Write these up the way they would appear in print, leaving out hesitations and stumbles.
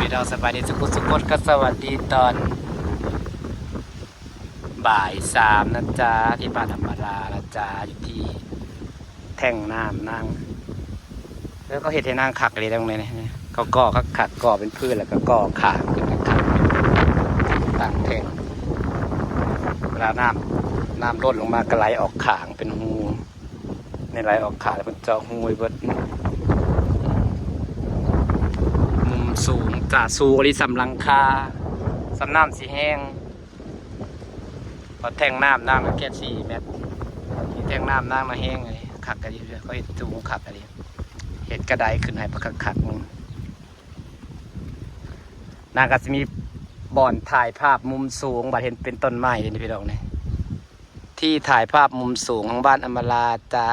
พี่น้องสบายดีสุขก็สวัสดีตอนบ่าย3นะจ๊ะที่บ้านธรรมดานะจ๊ะอยู่ที่แท่งน้ำนั่งแล้วก็เห็ดให้นางขักเลยตรงนี้นะเขาก่อขักก่อเป็นพืชแล้วก็ก่อขาขึ้นมาขักต่างแท่งเวลาน้ำลดลงมาก็ไหลออกขางเป็นหูในไหลออกขางแล้วมันเจาะหูไว้เบิดสูงจ่าสูงริสำลังคาสำน้ำสีแห้งพอแทงน้ำแค่4 เมตรที่แทงน้ำมาแห้งเลยขักกันอยู่ก็เห็ดสูงขักกันเลยเห็ดกระไดขึ้นให้ประขักนางก็จะมีบ่อนถ่ายภาพมุมสูงบัดเห็นเป็นต้นไม้นี่พี่น้องเนี่ยที่ถ่ายภาพมุมสูงของบ้านอมราจ้า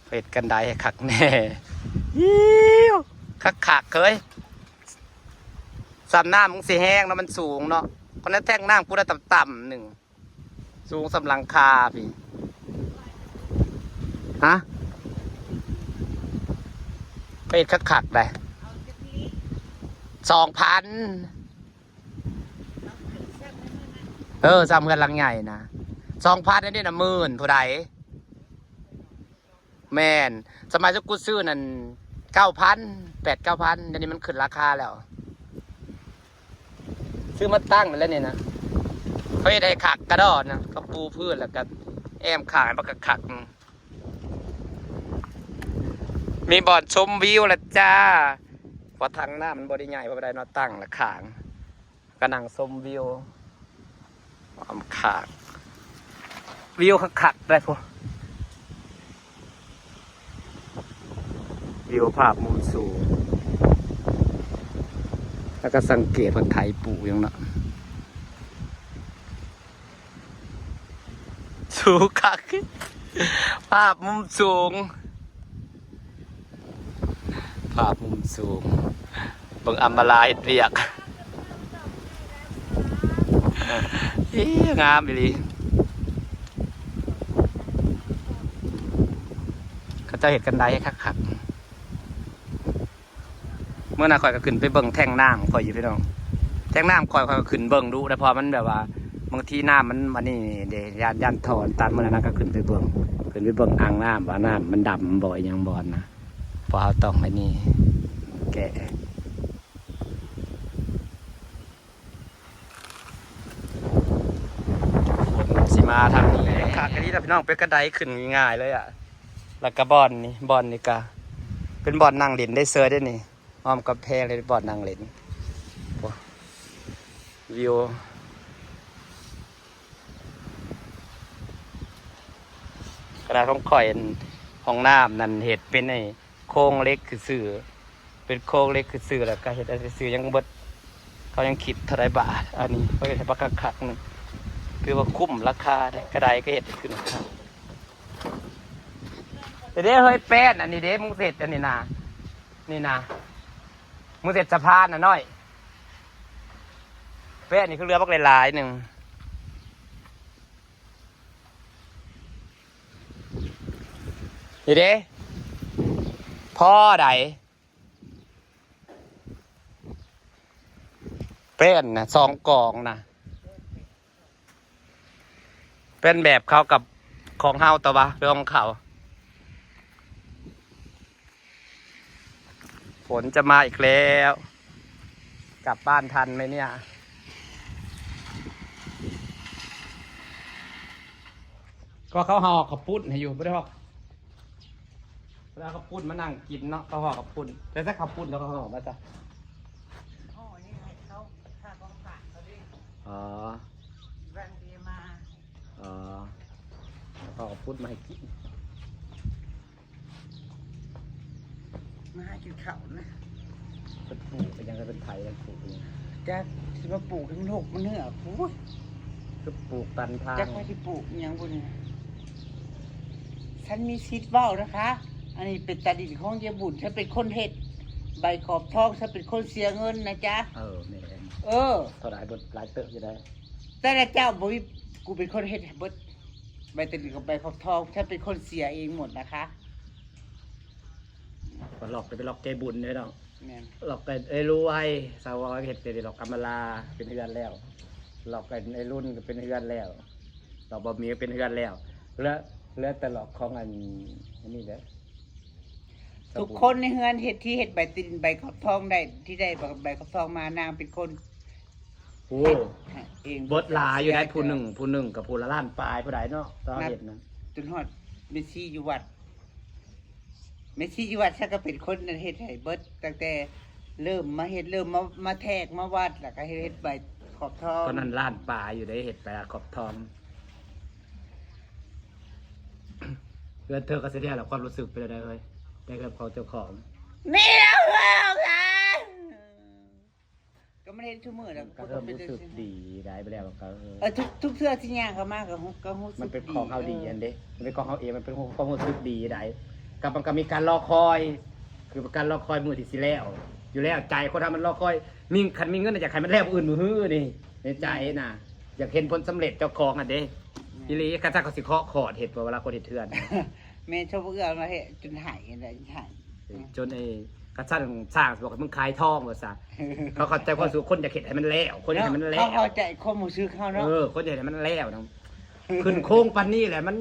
เห็ดกันไดให้ขักแน่ยิ้วขักเคยสำน้ำมึงสีแห้งแล้วมันสูงเนาะเพราะนั้นแท่งน้ำกูได้ต่ำๆหนึ่งสูงสำลังคาพี่ฮะเป็ดขักเลย2,000จำเงินลังใหญ่นะ2,000นี่นะ10,000ผู้ใดแม่นสมัยที่กูซื้อนั่น9,000 8,000 9,000เดี๋ยวนี้มันขึ้นราคาแล้วซื้อมาตั้งแล้วเนี่ยนะเขาได้ขักกระดอนนะเขาปูพื้นแล้วก็แอมขายปากขักมีบอร์ดชมวิวละจ้าพอทางหน้ามันบริใหญ่พอได้นอตั้งละขางกระนังชมวิวความขากวิวขักได้พวกวิวภาพมุมสูงแล้วก็สังเกตว่าไทยปลูกอย่างนั้นสูงคักภาพมุมสูงภาพมุมสูงบังอำมาลาเห็ดเรียกงามเลยเขาจะเห็ดกันได้ให้คักเมื่อน่ะคอยก็ขึ้นไปเบิ่งแท่งน้ำคอยอยู่พี่น้องแท่งน้ำคอยก็ขึ้นเบิ่งดูแต่พอมันแบบว่าบางทีน้ำมันนี่เดี๋ยวยันถอนตามเมื่อนั้นก็ขึ้นไปเบิ่งอ่างน้ำว่าน้ำมันดำบ่อยยังบอลนะพอเอาต้องไอ้นี่แกะฝนสิมาทางนี้ขาดกันนี้นะพี่น้องเป็นกระไดขึ้นง่ายเลยอ่ะแล้วก็บอลนี่ก็เป็นบอลนั่งเล่นได้เซอร์ได้นี่อ้อมกับแพงเลยบอดนางเล่นวิวกระดาษของข่อยห้องน้ำนั่นเห็ดเป็นไอ้โค้งเล็กคือสื่อเป็นโค้งเล็กคือสื่อแล้วก็เห็ดอะไรสื่อยังเบิดเขายังคิดเท่าไรบาทอันนี้เขาเห็ดปากขักนึงคือว่าคุ้มราคากระไดก็เห็ดขึ้นราเดี๋ยวเฮ้ยแป้นอันนี้เด้มึงเสร็จอันนี้นะมึงเสร็จสะพานน่ะน้อยแป้นนี่คือเรือบักหลายๆหนึ่งนี่เด้พ่อใดแป้นนะ2 กล่องนะเป็นแบบเขากับของเฮาตัววะเป็นของเขาฝนจะมาอีกแล้วกลับบ้านทันไหมเนี่ยก็เขาห่อขับปุ้นให้อยู่ไม่ได้ห่อเวลาขับปุ้นมานั่งกินเนาะเขาห่อขับปุ้นแต่ถ้าขับปุ้นแล้วก็ห่อมาจ้ะห่อนี่ให้เขาถ้าของฝากเขาดิแวนดีมาเขาขับปุ้นมาให้กินมาให้กินข้าวนะเป็นปลูกเป็นยังไงเป็นไทยเป็นปลูกจะที่มาปลูกทั้งโลกมันเหนือโอ้ยคือปลูกตันทางจะไปที่ปลูกยังบุญฉันมีซีดเบ้านะคะ อันนี้เป็นตาดินของเยบุญฉันเป็นคนเห็ดใบขอบทองฉันเป็นคนเสียเงินนะจ๊ะเนี่ยเท่าไหร่บดหลายเติบจะได้แต่ละเจ้าบุ้ยกูเป็นคนเห็ดบดใบตาดินกับใบขอบทองฉันเป็นคนเสียเองหมดนะคะไปหลอกเจบุญเลยเนาะ แม่น หลอกกันไอ้รู้ไว้สาวว่าเห็ดเดี๋ยวหลอกกำมะลาเป็นเฮือนแล้วหลอกกันไอ้รุ่นก็เป็นเฮือนแล้วหลอกบะหมี่ก็เป็นเฮือนแล้วแล้วแต่หลอกของอันนี้แหละ ทุกคนในเฮือนเฮ็ดที่เฮ็ดใบตินใบขอบทองได้ที่ได้ใบขอบทองมานางเป็นคน โอ้ เอง บดหลายอยู่ได้ผู้หนึ่งกับผู้ละล้านปลายผู้ใดเนาะตอนเห็ดนะ จนฮอดเมสซี่อยู่วัดเมสซี่อยู่วัดฉันก็เป็นคนนั้นเฮ็ดให้เบิดตั้งแต่เริ่มมาเฮ็ดเริ่มมาแทกมาวัดแล้วก็เฮ็ดใบขอบทอง ตอนนั้นล้านปลายอยู่ได้เห็ดไปขอบทองเพื่อนเธอก็เสียแล้วความรู้สึกไปเลยได้เลยได้กับเขาเจ้าของ นี่แล้วแล้วกันก็ไม่ได้ทุกมื้อแล้ว ก็เริ่มรู้สึกดีได้ไปแล้วก็ ทุกเทื่อที่ย่างเข้ามาก็รู้สึก มันเป็นของเขาดีอันเด้มันเป็นของเขาเองมันเป็นความรู้สึกดีได้กับมันก็มีการรอคอย คือการรอคอยมือที่สิแล้วอยู่แล้วใจคนทำมันรอคอยมีคันมีเงินอยากให้มันแล้วอื่นมือฮื้อนี่ในใจน่ะอยากเห็นผลสำเร็จเจ้าของอันเด้อีหลีกระซักเขาสิเคาะขอดเห็ดเวลาคนเห็ดเถื่อน แม่ชอบเอื้อมาเฮ็ดจนหายอะไรหาย จนไอ้กระซักสร้างบอกให้มึงขายทองว่าซะเขาเข้าใจความสุขคนอยากเห็นให้มันแล้วคนอยากให้มันแล้ว เขาเข้าใจความรู้สึกเขาเนาะ คนอยากให้มันแล้วนะขึ้นโค้งปันนี่แหละมัน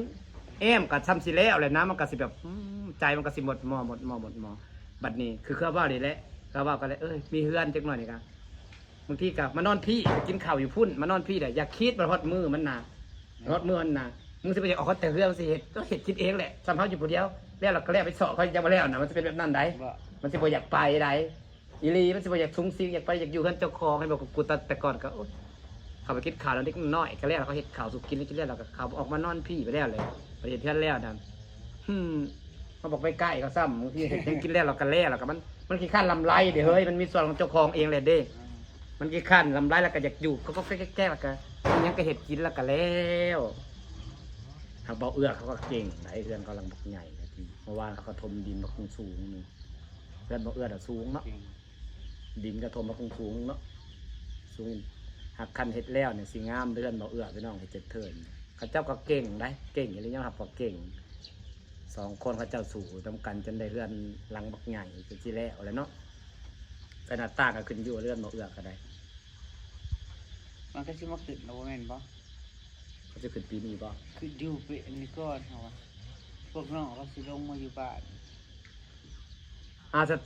แอมกับซ้ำสิแล้วเลยนะมันก็สิแบบใจมันก็สิหมดหมอบัดนี้คือเขาว่าดีแหละเขาว่ากันเลยมีเฮือนจักหน่อยนี่ครับบางทีกับมานอนพี่กินข้าวอยู่พุ่นมานอนพี่แต่อยากคิดมันฮอดมือมันนะฮอดมือมันนะมึงสิไปออกแต่เรื่องสิเห็ดก็เห็ดคิดเองแหละซ้ำเขาอยู่คนเดียวแล้วเราก็แล้วไปสอบเขาจะมาแล้วนะมันจะเป็นแบบนั้นได้ บ่ มันสิบ่อยากไปได้อีลีมันสิบ่อยากสูงซิงอยากไปอยากอยู่เฮือนเจ้าของให้บอกกูแต่ก่อนก็โอ๊ยเขาไปคิดข่าวแล้วเด็กน้อยก็แล้วเขาเห็ดข่าวสุกินแล้วกินแล้วเราก็เขาออกมานอนพี่ไปแล้วเลยไปเห็นเพื่อนแล้วดังเขาบอกไปใกล้เขาซ้ำบางทีเห็ดยังกินแล้วเราก็แล้วเราก็มันขี้ข้านลำไรเดี๋ยวเฮ้ยมันมีส่วนของเจ้าของเองเลยเด้ มันขี้ข้านลำไรแล้วก็อยากอยู่เขาก็แก้แล้วก็ยังก็เห็ดกินแล้วก็แล้วเขาบอกเอื้อเขาก็เก่งไหนเอื้อนเขาลังบักใหญ่นะทีเมื่อวานเขาก็ทมดินบักสูงนึงเอื้อนบอกเอื้อแต่สูงเนาะดินกระทมบักสูงเนาะสูงหักคันเห็ดแล้วเนี่ยสิงามเลื่อนบอกเอื้อไปน้องให้เจ็ดเทินเขาเจ้าก็เก่งได้เก่งอย่างนี้ยังหับก็เก่งสองคนเขาเจ้าสู่ทำกันจนได้เลื่อนลังบักใหญ่จนที่แล้วแล้วเนาะแต่หน้าตาก็ขึ้นอยู่เลื่อนบอกเอื้อก็ได้ มันก็สิมาขึ้นแล้วบ่แม่นบ่ เขาจะขึ้นปีนี้ป่ะ คืออยู่เป็นนี่ก่อนเฮาว่าพวกน้องก็สิลงมาอยู่บ้าน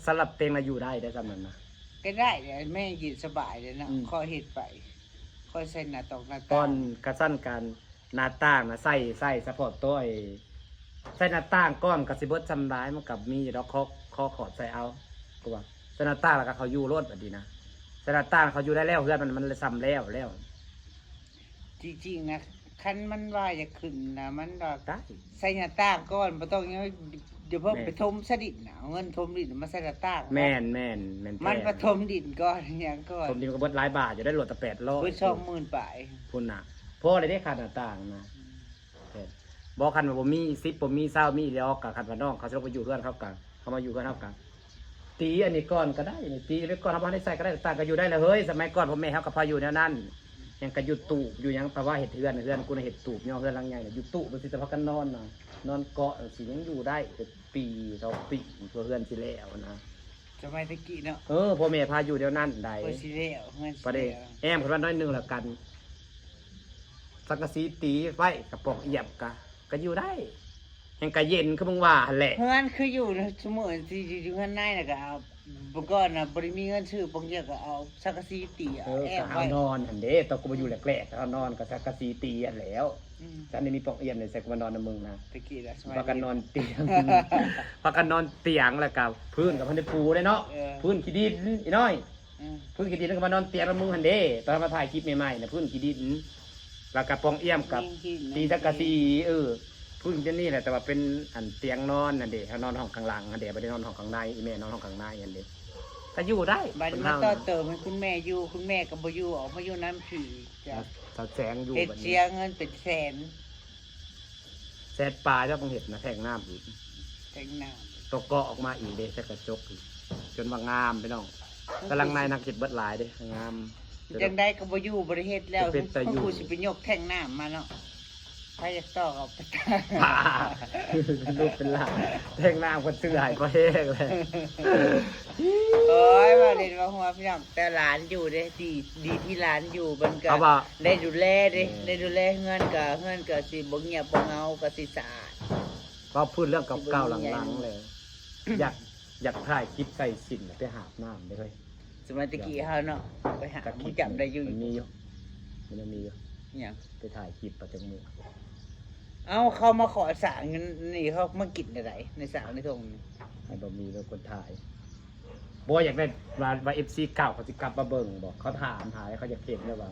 สำหรับเต็งเราอยู่ได้สำนั้นนะ ก็ได้เดี๋ยวแม่ยืนสบายเลยเนาะ อืม ขอเฮ็ดไปขอใส่หน้าตอกหน้า ต ตา อนกระสั้นการหน้าต่างนะใส่สปอร์ตตัวใส่หน้าต่างก้อนกับสิเบิร์ตทำร้ายมันกับมีดอกคอขอดใส่เอากูว่าใส่หน้าต่างแล้วก็เขาอยู่รถแบบนี้นะใส่หน้าต่างเขาอยู่ได้แล้วเพื่อนมันเลยซ้ำแล้ว จริงๆนะคันมันว่าจะขึ้นนะมันดอก ได้ ใส่หน้าต่างก่อนบ่ต้องยังเดี๋ยวเพิ่ม แม่น ไปทมสดินน่ะเอาเงินทมดินมาใส่หน้าต่าง แม่น มันไปทมดินก่อนอย่างก่อน ผมดีมันก็เบิร์ตหลายบาทอยู่ได้โหลดแต่800 เพิ่น20,000ไป พุ่นน่ะพ่อเลยได้ขาดหน้าต่างนะบอกคันว่าผมมี10ผมมี20มีเดียวกับคันว่าน้องเขาจะลงไปอยู่เพื่อนเขากันเขามาอยู่เพื่อนเขากันตีอันนี้ก่อนก็ได้นี่ตีไว้ก่อนทำบ้านได้ใส่ก็ได้ต่างก็อยู่ได้เลยเฮ้ยสมัยก่อนผมแม่เขากับพาอยู่แนวนั้นยังก็อยู่ตูบอยู่ยังแปลว่าเห็ดเฮือนกูน่ะเห็ดตูบย่อเฮือนหลังใหญ่น่ะอยู่ตูบมันสิจะพักกันนอนน่ะนอนเกาะสิยังอยู่ได้เป็นปี2 ปีตัวเฮือนสิแล้วนะ สมัยตะกี้เนาะ พ่อแม่พาอยู่แนวนั้นได้ เพิ่นสิแล้วเงินสิ ประเดี๋ยว แล้ว แอมคนว่าน้อยหนึงแล้วกันสังกะสีตีไว้กระปอกเอียบก็อยู่ได้ยังก็เย็นคือมึงว่าหั่นแหละ เฮือนคืออยู่นะสมมุติที่อยู่เฮือนในน่ะก็เอาบ่ก่อนน่ะบ่ได้มีเงินซื้อบางอย่างก็เอาสังกะสีตีเอาแอ ก็ บ เอา ไว้ นอนหันเด้ตอนกูมาอยู่แรกๆเอานอนก็สังกะสีตีอันแล้ว อืม ฉันนี่มีปอกเอียบเลยใส่กูมานอนในมึงนะ ตะกี้ล่ะสมัย พากันนอนเตียง พากันนอนเตียงแล้วกับพื้นกับพันธุ์ปูเลยเนาะ เออ พื้นขี้ดินอีน้อย อืม พื้นขี้ดินแล้วก็มานอนเตียงแล้วมึงหันเด้ตอนมาถ่ายคลิปใหม่ๆนะพื้นขี้ดินแล้วกับปองเอี่ยมกับตีสักกะสีพื้นจะนี่แหละแต่ว่าเป็นอันเตียงนอนนั่นเด้เขานอนห้องข้างหลังอันเด้ไม่ได้นอนห้องข้างในอีแม่นอนห้องข้างในอันเด้ก็อยู่ได้ บัดมาต่อเติมให้คุณแม่อยู่คุณแม่ก็บ่อยู่ออกมาอยู่น้ำผีจ้ะ สาวแสงอยู่ เฮ็ด แบบ เสี นี้ ยเงินเป็นแสน แซดปลาเจ้าบังเห็ดนะแทงน้ำอีก แต่งหน้า ตกเกาะออกมาอีกเด้แค่กระจกอีกจนว่างามไปน้องกำลังในนักเก็บเบิดหลายเด้งาม จังได้ก็บ่อยู่บ่ได้เฮ็ดแล้ว จะเป็นแต่อยู่ ผู้สิไปยกแท่งน้ำมาเนาะ ไปจะต่อกับ ป่าลูกเป็นหลานแท่งน้ำคนซื้อหายก็แห้งเลย โอ้ยมาเรียนมาหัวพี่น้องแต่ร้านอยู่ได้ดีที่ร้านอยู่มันก็ เขาบอก ได้ดูแลได้ดูแลเงินกับสิบ่เงียบบ่เงากับสิสะอาด ก็พูดเรื่องเก่าๆหลังๆเลย อยากถ่ายคลิปใส่สินไปหาบน้ำไปเลย สมัยตะกี้เฮาเนาะไปหา จากค มึ ลิ ง ป จำได้อยู่ มันมีอยู่มันยังมีอยู่ เนี่ย ไปถ่ายคลิปประจำมือ เอาเขามาขอสางเงินนี่เขามากินอะไรในสางในทงนี่ ให้บ่มีแล้วคนถ่ายบ่อยากได้ว่า FC เก่าเขาสิกลับมาเบิ่งบอกเขาถามถ่ายเขาจะเห็นแล้วว่า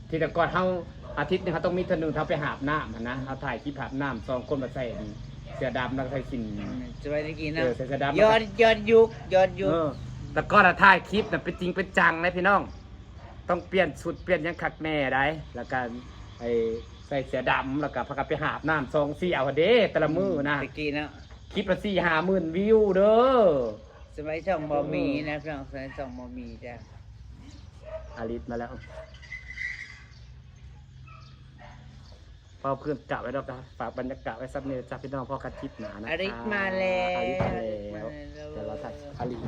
ที่แต่ก่อนเฮาอาทิตย์หนึงเขาต้องมีเทื่อนึงเขาไปหาบน้ำหั่นนะเขาถ่ายคลิปหาบน้ำสองคนมาใส่เสื้อดำแล้วก็ใส่สิน สมัยตะกี้เนาะ เสื้อดำ ย้อนยุค แต่ก็ถ่ายคลิปน่ะเป็นจริงเป็นจังนะพี่น้อง ต้องเปลี่ยนชุดเปลี่ยนหยังคักแน่ได้แล้วก็ไอ้ใส่เสื้อดำแล้วก็พากันไปหาบน้ำซอง4เอาเด้แต่ละมื้อนะ ตะกี้เนาะ คลิปละ4-5หมื่นวิวเด้อ สมัยช่องบ่มีนะพี่น้องสมัยช่องบ่มีจ้ะ อาริสมาแล้วพอเพื่อนกะไว้แล้วนะฝากบรรยากาศไว้ซับเนจ้าพี่น้องพ่อคัดคลิปหนานะ อาริสมาแล้ว อาริสมาแล้วแต่เราถ่ายอาริส